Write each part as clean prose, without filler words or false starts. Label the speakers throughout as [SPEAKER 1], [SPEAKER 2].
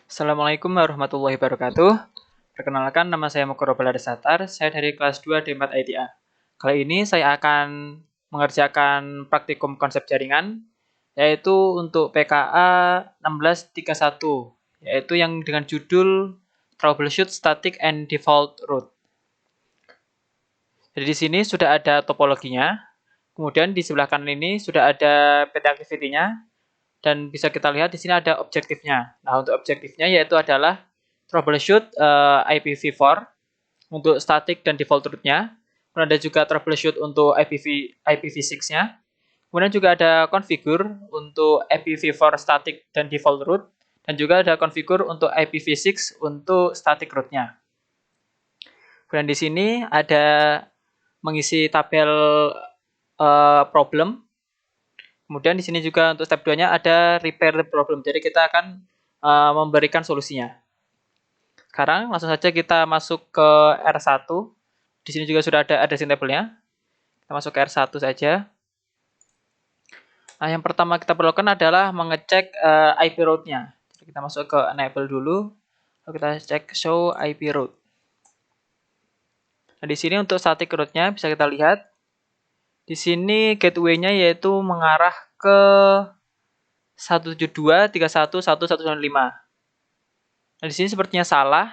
[SPEAKER 1] Assalamualaikum warahmatullahi wabarakatuh. Perkenalkan, nama saya Mukoro Baladasatar. Saya dari kelas 2 D4 ITA. Kali ini saya akan mengerjakan praktikum konsep jaringan, yaitu untuk PKA 1631, yaitu yang dengan judul Troubleshoot Static and Default Route. Jadi di sini sudah ada topologinya, kemudian di sebelah kanan ini sudah ada PT activity-nya, dan bisa kita lihat di sini ada objektifnya. Nah, untuk objektifnya yaitu adalah troubleshoot IPv4 untuk static dan default route-nya. Kemudian ada juga troubleshoot untuk IPv6-nya. Kemudian juga ada configure untuk IPv4 static dan default route, dan juga ada configure untuk IPv6 untuk static route-nya. Kemudian di sini ada mengisi tabel problem. Kemudian di sini juga untuk step 2-nya ada repair the problem. Jadi kita akan memberikan solusinya. Sekarang langsung saja kita masuk ke R1. Di sini juga sudah ada addressing table-nya. Kita masuk ke R1 saja. Nah, yang pertama kita perlukan adalah mengecek IP route-nya. Jadi kita masuk ke enable dulu. Lalu kita cek show IP route. Nah, di sini untuk static route-nya bisa kita lihat. Di sini gateway-nya yaitu mengarah ke 172.31.1.195. Nah, di sini sepertinya salah.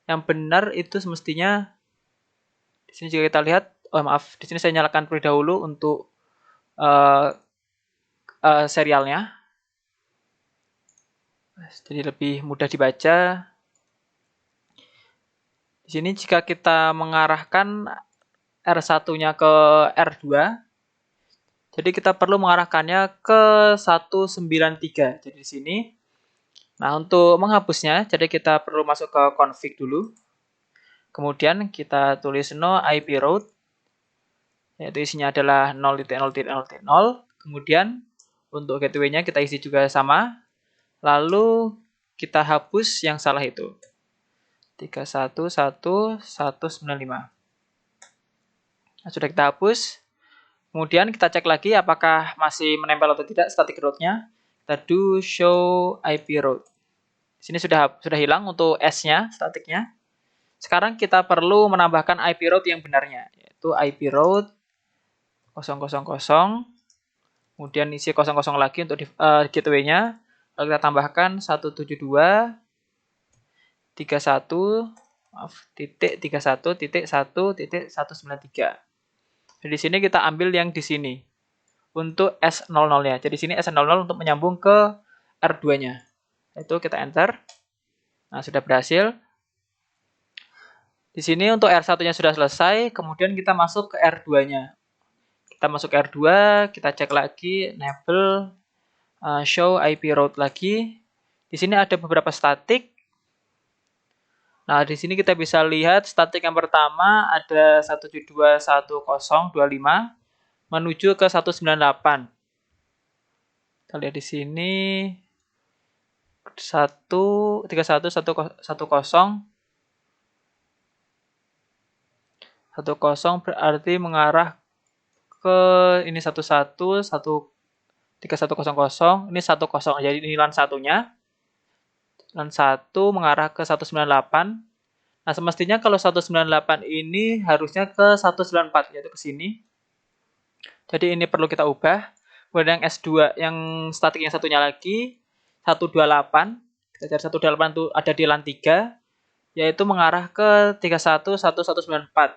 [SPEAKER 1] Yang benar itu semestinya di sini juga kita lihat. Oh, maaf, di sini saya nyalakan terlebih dahulu untuk serialnya. Jadi lebih mudah dibaca. Di sini jika kita mengarahkan R1-nya ke R2, jadi kita perlu mengarahkannya ke 193. Jadi di sini. Nah, untuk menghapusnya, jadi kita perlu masuk ke config dulu. Kemudian kita tulis no IP route, yaitu isinya adalah 0.0.0.0. Kemudian untuk gateway-nya kita isi juga sama. Lalu kita hapus yang salah itu. 311.195. Nah, sudah kita hapus. Kemudian kita cek lagi apakah masih menempel atau tidak static route-nya. Kita do show IP route. Di sini sudah hilang untuk S-nya, statiknya. Sekarang kita perlu menambahkan IP route yang benarnya, yaitu IP route 000. Kemudian isi 00 lagi untuk gateway-nya. Lalu kita tambahkan 172.31.1.193. Jadi di sini kita ambil yang di sini untuk S00-nya. Jadi di sini S00 untuk menyambung ke R2-nya. Itu kita enter. Nah, sudah berhasil. Di sini untuk R1-nya sudah selesai, kemudian kita masuk ke R2-nya. Kita masuk ke R2, kita cek lagi enable show IP route lagi. Di sini ada beberapa statik. Nah, di sini kita bisa lihat statik yang pertama ada 172.1.0.25 menuju ke 198. Kita lihat di sini 131.1.1.0 berarti mengarah ke ini 131.1.31.0, ini 10. Jadi ini LAN satunya. LAN 1 mengarah ke 198. Nah, semestinya kalau 198 ini harusnya ke 194, yaitu ke sini. Jadi ini perlu kita ubah. Kemudian yang S2, yang statik yang satunya lagi 128. Kita cari 128 itu ada di LAN 3, yaitu mengarah ke 31.1.194.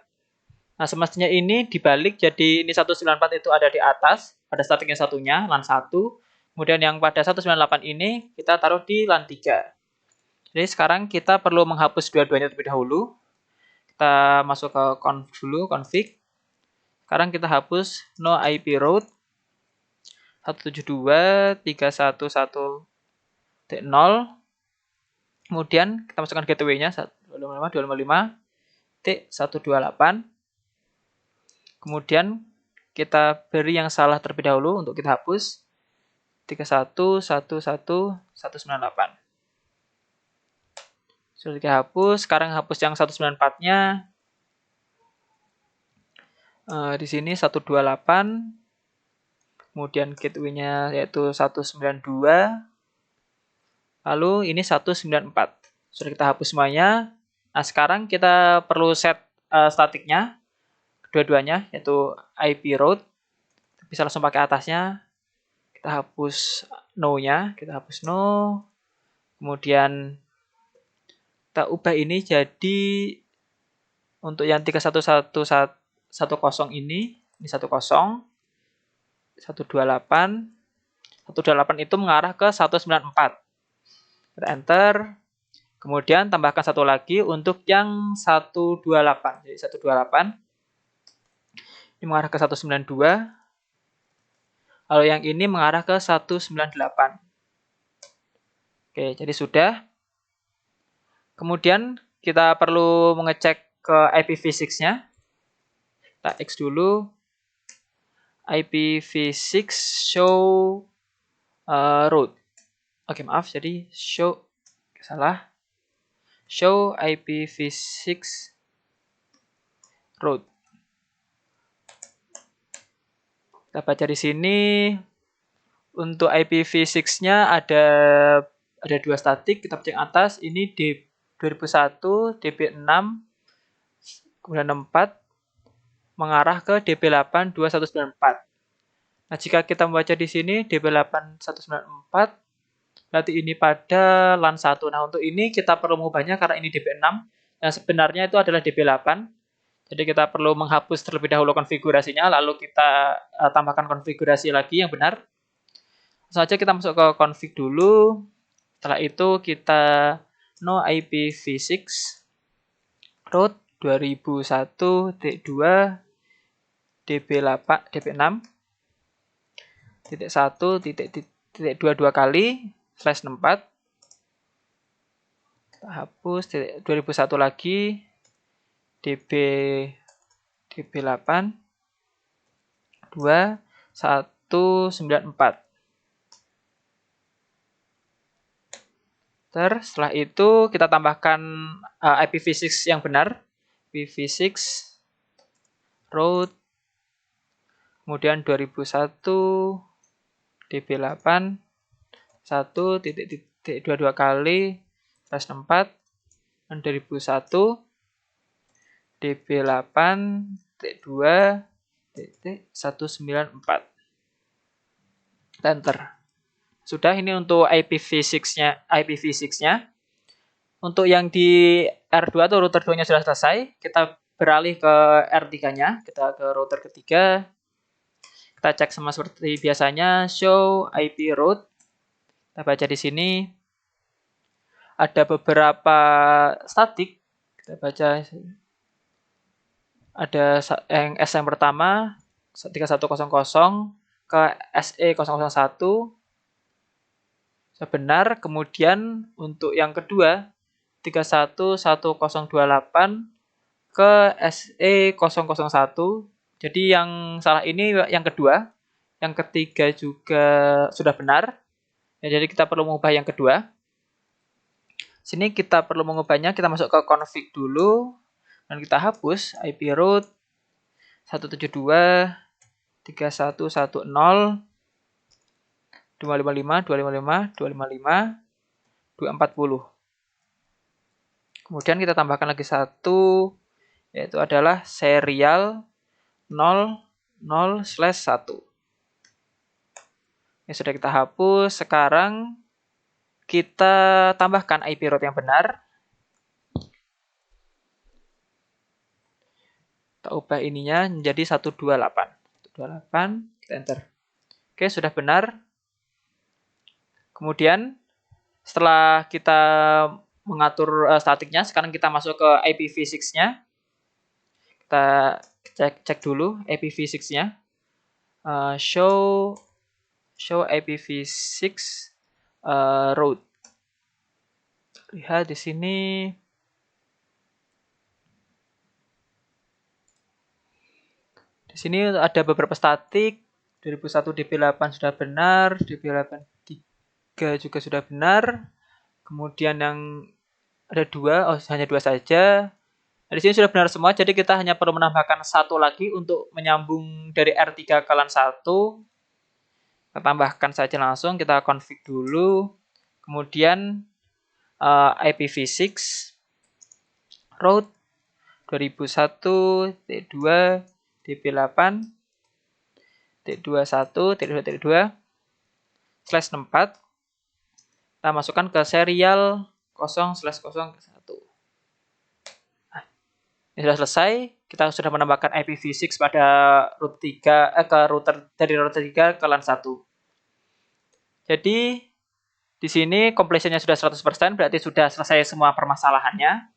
[SPEAKER 1] Nah, semestinya ini dibalik, jadi ini 194 itu ada di atas, pada statik yang satunya, LAN 1. Kemudian yang pada 198 ini, kita taruh di LAN 3. Jadi sekarang kita perlu menghapus dua-duanya terlebih dahulu. Kita masuk ke config. Sekarang kita hapus no IP route 172.311.0. Kemudian kita masukkan gateway-nya 255.255.128. Kemudian kita beri yang salah terlebih dahulu untuk kita hapus 31.1.1.198. Sudah kita hapus. Sekarang hapus yang 194-nya. Di sini 128. Kemudian gateway-nya yaitu 192. Lalu ini 194. Sudah kita hapus semuanya. Nah, sekarang kita perlu set statiknya, kedua-duanya, yaitu IP route. Bisa langsung pakai atasnya. Kita hapus no-nya, kita hapus no. Kemudian kita ubah ini jadi untuk yang 31110 ini 10, 128. 128 itu mengarah ke 194. Kita enter. Kemudian tambahkan satu lagi untuk yang 128. Jadi 128 ini mengarah ke 192. Lalu yang ini mengarah ke 198. Oke, jadi sudah. Kemudian kita perlu mengecek ke IPv6-nya. Kita X dulu. IPv6 show route. Oke, maaf. Jadi show salah. Show IPv6 route. Kita baca di sini. Untuk IPv6-nya ada dua statik. Kita cek atas. Ini di 2001 DB6 kemudian 64 mengarah ke DB8 2194. Nah, jika kita membaca di sini DB8 194 berarti ini pada LAN 1. Nah, untuk ini kita perlu mengubahnya karena ini DB6 yang sebenarnya itu adalah DB8. Jadi kita perlu menghapus terlebih dahulu konfigurasinya, lalu kita tambahkan konfigurasi lagi yang benar. Langsung saja kita masuk ke config dulu. Setelah itu kita no IPv6 route 2001.2 DB8 DB6 titik 1 titik 22 kali /64. Kita hapus 2001 lagi DB8 2194. Setelah itu kita tambahkan IPv6 yang benar, IPv6 route kemudian 2001 DB8 1.22 kali /64 dan 2001 DB8.2.194. Enter. Sudah, ini untuk IPv6-nya. Untuk yang di R2 atau router 2-nya sudah selesai. Kita beralih ke R3-nya. Kita ke router ketiga. Kita cek sama seperti biasanya, show IP route. Kita baca di sini. Ada beberapa statik. Kita baca. Ada yang S yang pertama 3100 ke SE001. Benar. Kemudian untuk yang kedua 311028 ke SE001. Jadi yang salah ini yang kedua. Yang ketiga juga sudah benar. Ya, jadi kita perlu mengubah yang kedua. Sini kita perlu mengubahnya. Kita masuk ke config dulu dan kita hapus IP route 172.3110 255, 255, 255, 240. Kemudian kita tambahkan lagi satu, yaitu adalah serial 00/1. Ini sudah kita hapus. Sekarang kita tambahkan IP route yang benar. Kita ubah ininya menjadi 128. 128, kita enter. Oke, sudah benar. Kemudian setelah kita mengatur statiknya, sekarang kita masuk ke IPv6-nya. Kita cek dulu IPv6-nya. Show IPv6 route. Lihat di sini. Di sini ada beberapa statik. 2001 DB8 sudah benar, DB8 juga sudah benar. Kemudian yang ada dua, hanya dua saja. Nah, di sini sudah benar semua, jadi kita hanya perlu menambahkan satu lagi untuk menyambung dari R3 ke LAN 1. Kita tambahkan saja langsung, kita config dulu. Kemudian IPv6 route 2001 T2 DP8 T21 T2/64 kita masukkan ke serial 0/01. Nah, ini sudah selesai. Kita sudah menambahkan IPv6 pada route 3 ke router dari router 3 ke LAN 1. Jadi di sini completion-nya sudah 100%, berarti sudah selesai semua permasalahannya.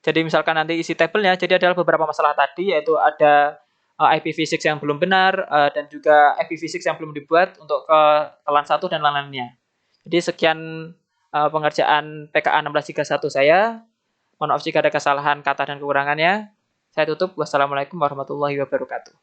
[SPEAKER 1] Jadi misalkan nanti isi tabelnya, jadi adalah beberapa masalah tadi, yaitu ada IPv6 yang belum benar, dan juga IPv6 yang belum dibuat untuk ke LAN 1 dan LAN lainnya. Jadi sekian pengerjaan PKA 1631 saya. Mohon maaf jika ada kesalahan kata dan kekurangannya. Saya tutup. Wassalamualaikum warahmatullahi wabarakatuh.